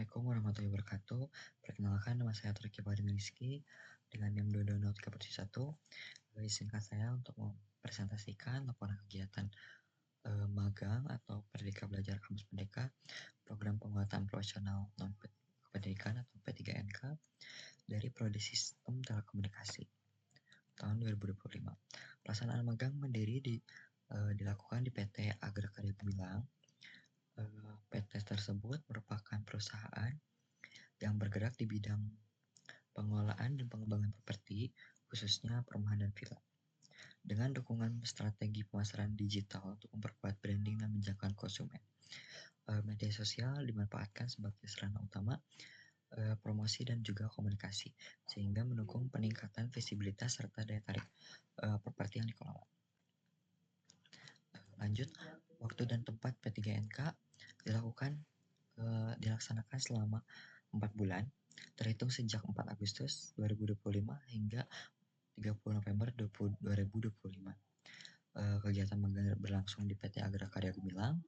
Assalamualaikum warahmatullahi wabarakatuh. Perkenalkan, nama saya Turki Fadil Rizky dengan NIM 22031. Izinkan saya untuk mempresentasikan laporan kegiatan magang atau Merdeka Belajar Kampus Merdeka, program penguatan profesional non-pendidikan atau P3NK dari Prodi Sistem Telekomunikasi tahun 2025. Pelaksanaan magang mandiri dilakukan di PT Agrakarya Gemilang. PT tersebut merupakan perusahaan yang bergerak di bidang pengelolaan dan pengembangan properti, khususnya perumahan dan villa. Dengan dukungan strategi pemasaran digital untuk memperkuat branding dan menjangkau konsumen. Media sosial dimanfaatkan sebagai sarana utama promosi dan juga komunikasi, sehingga mendukung peningkatan visibilitas serta daya tarik properti yang dikelola. Lanjut, waktu dan tempat P3NK dilaksanakan selama 4 bulan, terhitung sejak 4 Agustus 2025 hingga 30 November 2025. Kegiatan magang berlangsung di PT Agrakarya Gemilang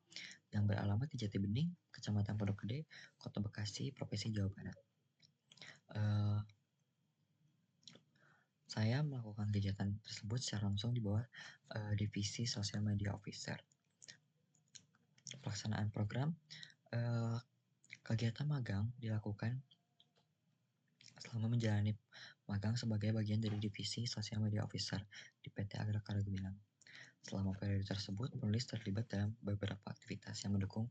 yang beralamat di Jati Bening, Kecamatan Pondok Gede, Kota Bekasi, Provinsi Jawa Barat. Saya melakukan kegiatan tersebut secara langsung di bawah Divisi Social Media Officer. Pelaksanaan program kegiatan magang dilakukan selama menjalani magang sebagai bagian dari Divisi Social Media Officer di PT Agrakarya Gemilang. Selama periode tersebut, penulis terlibat dalam beberapa aktivitas yang mendukung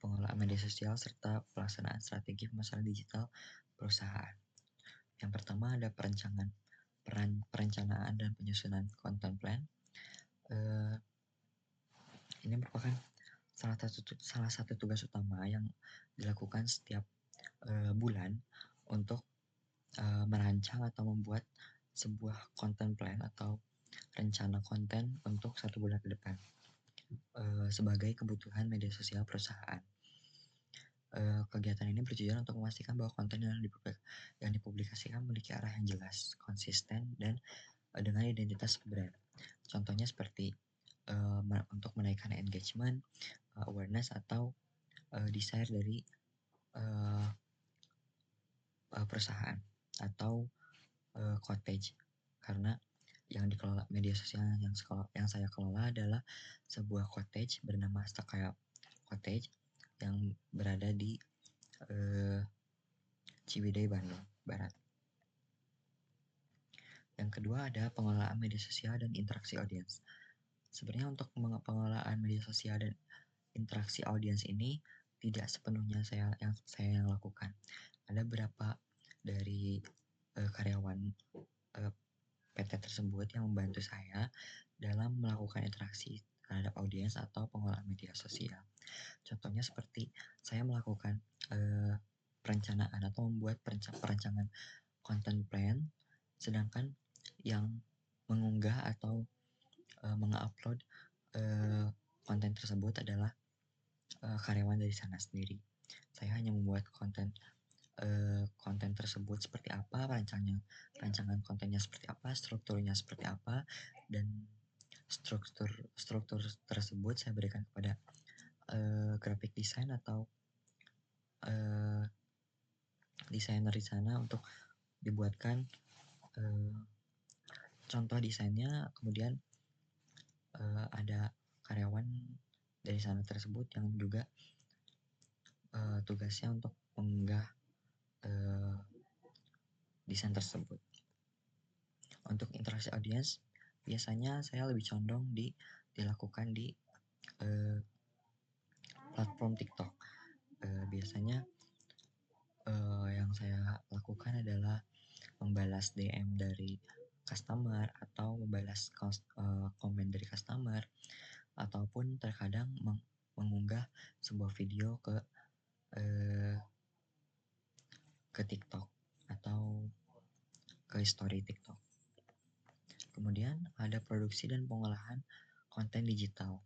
pengelolaan media sosial serta pelaksanaan strategi pemasaran digital perusahaan. Yang pertama ada perencanaan dan penyusunan content plan. Ini merupakan salah satu tugas utama yang dilakukan setiap bulan untuk merancang atau membuat sebuah content plan atau rencana konten untuk 1 bulan ke depan sebagai kebutuhan media sosial perusahaan. Kegiatan ini bertujuan untuk memastikan bahwa konten yang dipublikasikan memiliki arah yang jelas, konsisten, dan dengan identitas brand. Contohnya seperti untuk menaikkan engagement, awareness, atau desire dari perusahaan atau cottage, karena yang dikelola media sosial yang saya kelola adalah sebuah cottage bernama Astakaya Cottage yang berada di Ciwidey, Bandung Barat. Yang kedua ada pengelolaan media sosial dan interaksi audiens. Sebenarnya untuk pengelolaan media sosial dan interaksi audiens ini tidak sepenuhnya saya yang lakukan. Ada beberapa dari karyawan PT tersebut yang membantu saya dalam melakukan interaksi terhadap audiens atau pengelolaan media sosial. Contohnya seperti saya melakukan perencanaan atau membuat perancangan content plan, sedangkan yang mengunggah atau mengupload konten tersebut adalah karyawan dari sana sendiri. Saya hanya membuat konten tersebut seperti apa, rancangan kontennya seperti apa, strukturnya seperti apa, dan struktur tersebut saya berikan kepada graphic design atau desainer di sana untuk dibuatkan contoh desainnya. Kemudian ada karyawan dari sana tersebut yang juga tugasnya untuk mengunggah desain tersebut. Untuk interaksi audiens biasanya saya lebih condong dilakukan di platform TikTok. Biasanya yang saya lakukan adalah membalas DM dari customer atau membalas komen dari customer, ataupun terkadang mengunggah sebuah video ke TikTok atau ke story TikTok. Kemudian ada produksi dan pengolahan konten digital.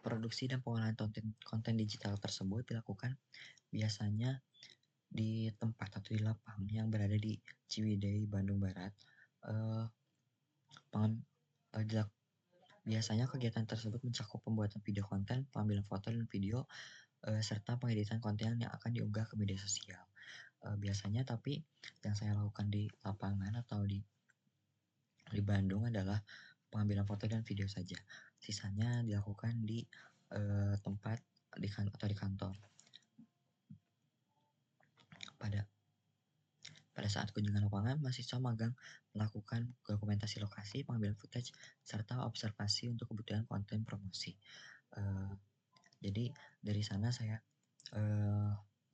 Produksi dan pengolahan konten digital tersebut dilakukan biasanya di tempat atau di lapang yang berada di Ciwidey, Bandung Barat. Biasanya kegiatan tersebut mencakup pembuatan video konten, pengambilan foto dan video, serta pengeditan konten yang akan diunggah ke media sosial. Biasanya tapi yang saya lakukan di lapangan atau di Bandung adalah pengambilan foto dan video saja. Sisanya dilakukan di tempat atau di kantor. Pada pada saat kunjungan lapangan, mahasiswa magang melakukan dokumentasi lokasi, pengambilan footage, serta observasi untuk kebutuhan konten promosi. Jadi dari sana saya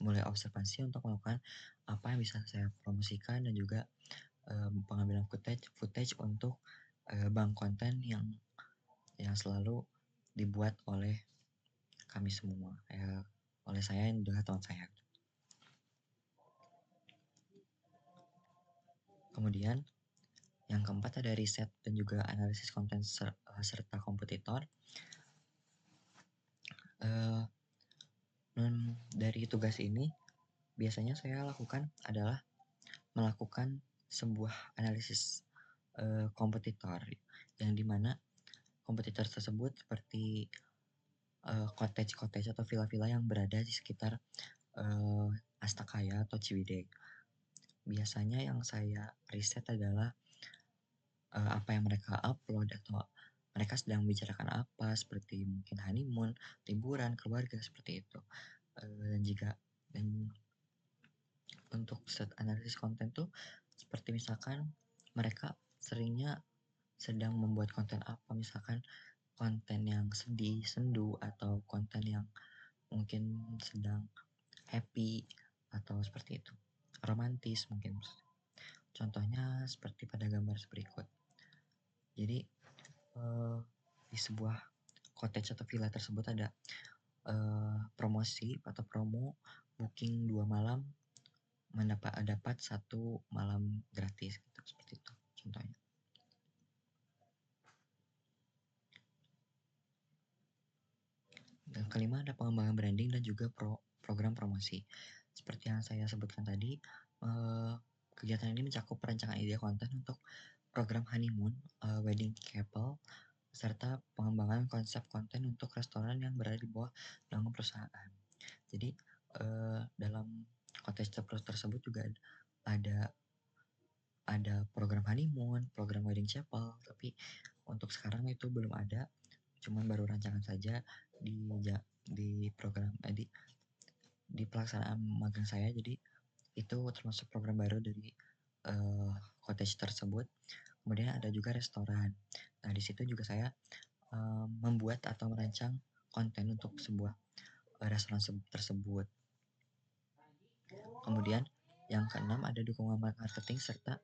mulai observasi untuk melakukan apa yang bisa saya promosikan dan juga pengambilan footage untuk bank konten yang selalu dibuat oleh kami semua, oleh saya dan juga teman saya. Kemudian yang keempat ada riset dan juga analisis konten serta kompetitor. Dari tugas ini biasanya saya lakukan adalah melakukan sebuah analisis kompetitor yang dimana kompetitor tersebut seperti cottage atau villa-villa yang berada di sekitar Astakaya atau Ciwidey. Biasanya yang saya riset adalah apa yang mereka upload atau mereka sedang membicarakan apa, seperti mungkin honeymoon, liburan, keluarga, seperti itu. Dan untuk set analisis konten tuh seperti misalkan mereka seringnya sedang membuat konten apa, misalkan konten yang sedih, sendu, atau konten yang mungkin sedang happy atau seperti itu, romantis mungkin. Contohnya seperti pada gambar berikut. Jadi di sebuah cottage atau villa tersebut ada promosi atau promo booking 2 malam dapat 1 malam gratis gitu, seperti itu contohnya. Dan kelima ada pengembangan branding dan juga program promosi. Seperti yang saya sebutkan tadi, kegiatan ini mencakup perancangan ide konten untuk program honeymoon, wedding couple, serta pengembangan konsep konten untuk restoran yang berada di bawah naungan perusahaan. Jadi dalam konteks tersebut juga ada program honeymoon, program wedding chapel, tapi untuk sekarang itu belum ada, cuman baru rancangan saja di program di pelaksanaan magang saya. Jadi itu termasuk program baru dari cottage tersebut. Kemudian ada juga restoran. Nah di situ juga saya membuat atau merancang konten untuk sebuah restoran tersebut. Kemudian yang keenam ada dukungan marketing serta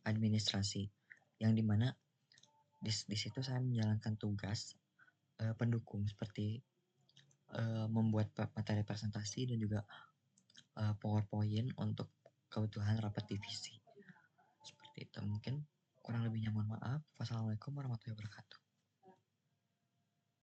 administrasi, yang dimana di situ saya menjalankan tugas pendukung seperti membuat materi presentasi dan juga PowerPoint untuk kebutuhan rapat divisi. Seperti itu. Mungkin kurang lebihnya mohon maaf. Wassalamualaikum warahmatullahi wabarakatuh.